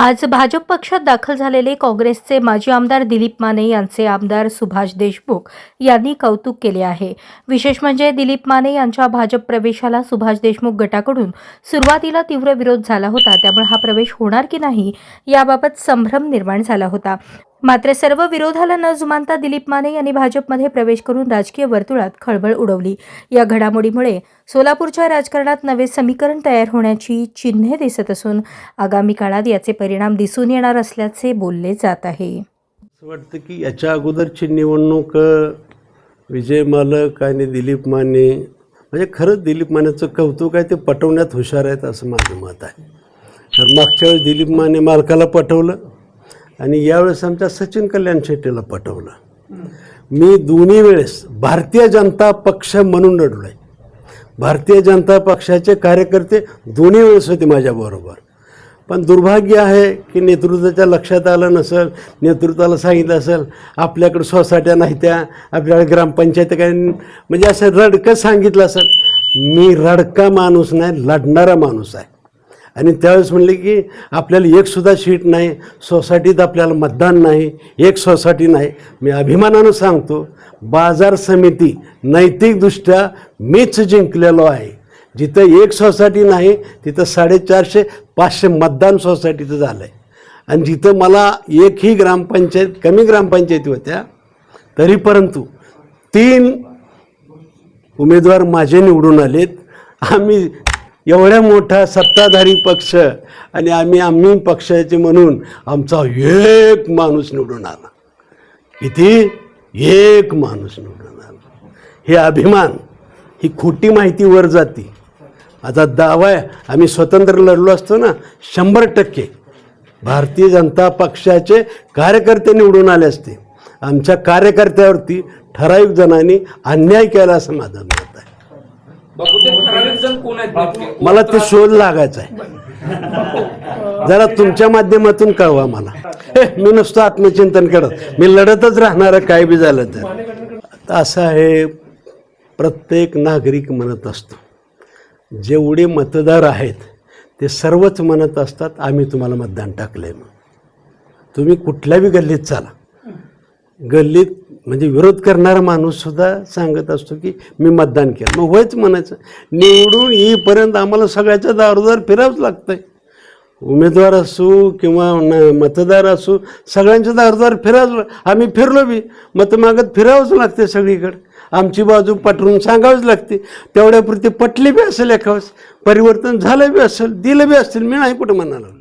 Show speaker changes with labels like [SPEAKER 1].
[SPEAKER 1] आज भाजप पक्षात दाखल झालेले काँग्रेसचे माजी आमदार दिलीप माने यांचे आमदार सुभाष देशमुख यांनी कौतुक केले आहे। विशेष म्हणजे दिलीप माने यांच्या भाजप प्रवेशाला सुभाष देशमुख गटाकडून सुरुवातीला तीव्र विरोध झाला होता, त्यामुळे हा प्रवेश होणार की नाही याबाबत संभ्रम निर्माण झाला होता। मात्र सर्व विरोधाला न जुमानता दिलीप माने यांनी भाजपमध्ये प्रवेश करून राजकीय वर्तुळात खळबळ उडवली। या घडामोडीमुळे सोलापूरच्या राजकारणात नवे समीकरण तयार होण्याची चिन्हे दिसत असून आगामी काळात याचे परिणाम दिसून येणार असल्याचे बोलले जात आहे।
[SPEAKER 2] असं वाटतं की याच्या अगोदरची निवडणूक विजय मालक आणि दिलीप माने म्हणजे खरंच दिलीप मानेचं कौतुक आहे, ते पटवण्यात हुशार आहेत असं माझं मत आहे। तर मागच्या वेळेस दिलीप माने मालकाला पटवलं आणि यावेळेस आमच्या सचिन कल्याण शेट्टीला पटवलं। मी दोन्ही वेळेस भारतीय जनता पक्ष म्हणून लढलो आहे। भारतीय जनता पक्षाचे कार्यकर्ते दोन्ही वेळेस होते माझ्याबरोबर, पण दुर्भाग्य आहे की नेतृत्वाच्या लक्षात आलं नसेल, नेतृत्वाला सांगितलं असेल आपल्याकडे सोसायट्या नाही त्या, आपल्याकडे ग्रामपंचायत काय, म्हणजे असं रडकं सांगितलं असेल। मी रडका माणूस नाही, लढणारा माणूस आहे। आणि त्यावेळेस म्हणले की आपल्याला एकसुद्धा सीट नाही, सोसायटीत आपल्याला मतदान नाही, एक सोसायटी नाही। मी अभिमानानं सांगतो, बाजार समिती नैतिकदृष्ट्या मीच जिंकलेलो आहे। जिथं एक सोसायटी नाही तिथं 450-500 मतदान सोसायटीचं झालं आहे। आणि जिथं मला एकही ग्रामपंचायत, कमी ग्रामपंचायती होत्या तरी परंतु 3 उमेदवार माझे निवडून आलेत। आम्ही एवढ्या मोठा सत्ताधारी पक्ष आणि आम्ही पक्षाचे म्हणून आमचा एक माणूस निवडून आला। किती? एक माणूस निवडून आला। हे अभिमान, ही खोटी माहिती वर जाती। आता दावा आहे आम्ही स्वतंत्र लढलो असतो ना, 100% भारतीय जनता पक्षाचे कार्यकर्ते निवडून आले असते। आमच्या कार्यकर्त्यावरती ठराविक जणांनी अन्याय केला असं माझं मत आहे। मला ते शोध लागायचा आहे, जरा तुमच्या माध्यमातून कळवा मला। मी नुसतं आत्मचिंतन करत, मी लढतच राहणार काय बी झालं तर। असं आहे, प्रत्येक नागरिक म्हणत असतो, जेवढे मतदार आहेत ते सर्वच म्हणत असतात आम्ही तुम्हाला मतदान टाकलंय म्हणून। तुम्ही कुठल्याही गल्लीत चाला, गल्लीत म्हणजे विरोध करणारा माणूससुद्धा सांगत असतो की मी मतदान केलं। मग होयच म्हणायचं, निवडून येईपर्यंत आम्हाला सगळ्याच्या दारोदार फिरावंच लागतं आहे। उमेदवार असू किंवा मतदार असू, सगळ्यांच्या दारोदार फिरावंच। आम्ही फिरलो बी, मतं मागत फिरावंच लागते सगळीकडे, आमची बाजू पटवून सांगावीच लागते। तेवढ्यापुरती पटली बी असेल, एखादं परिवर्तन झालं बी असेल, दिलं बी असेल, मी नाही कुठं म्हणालो।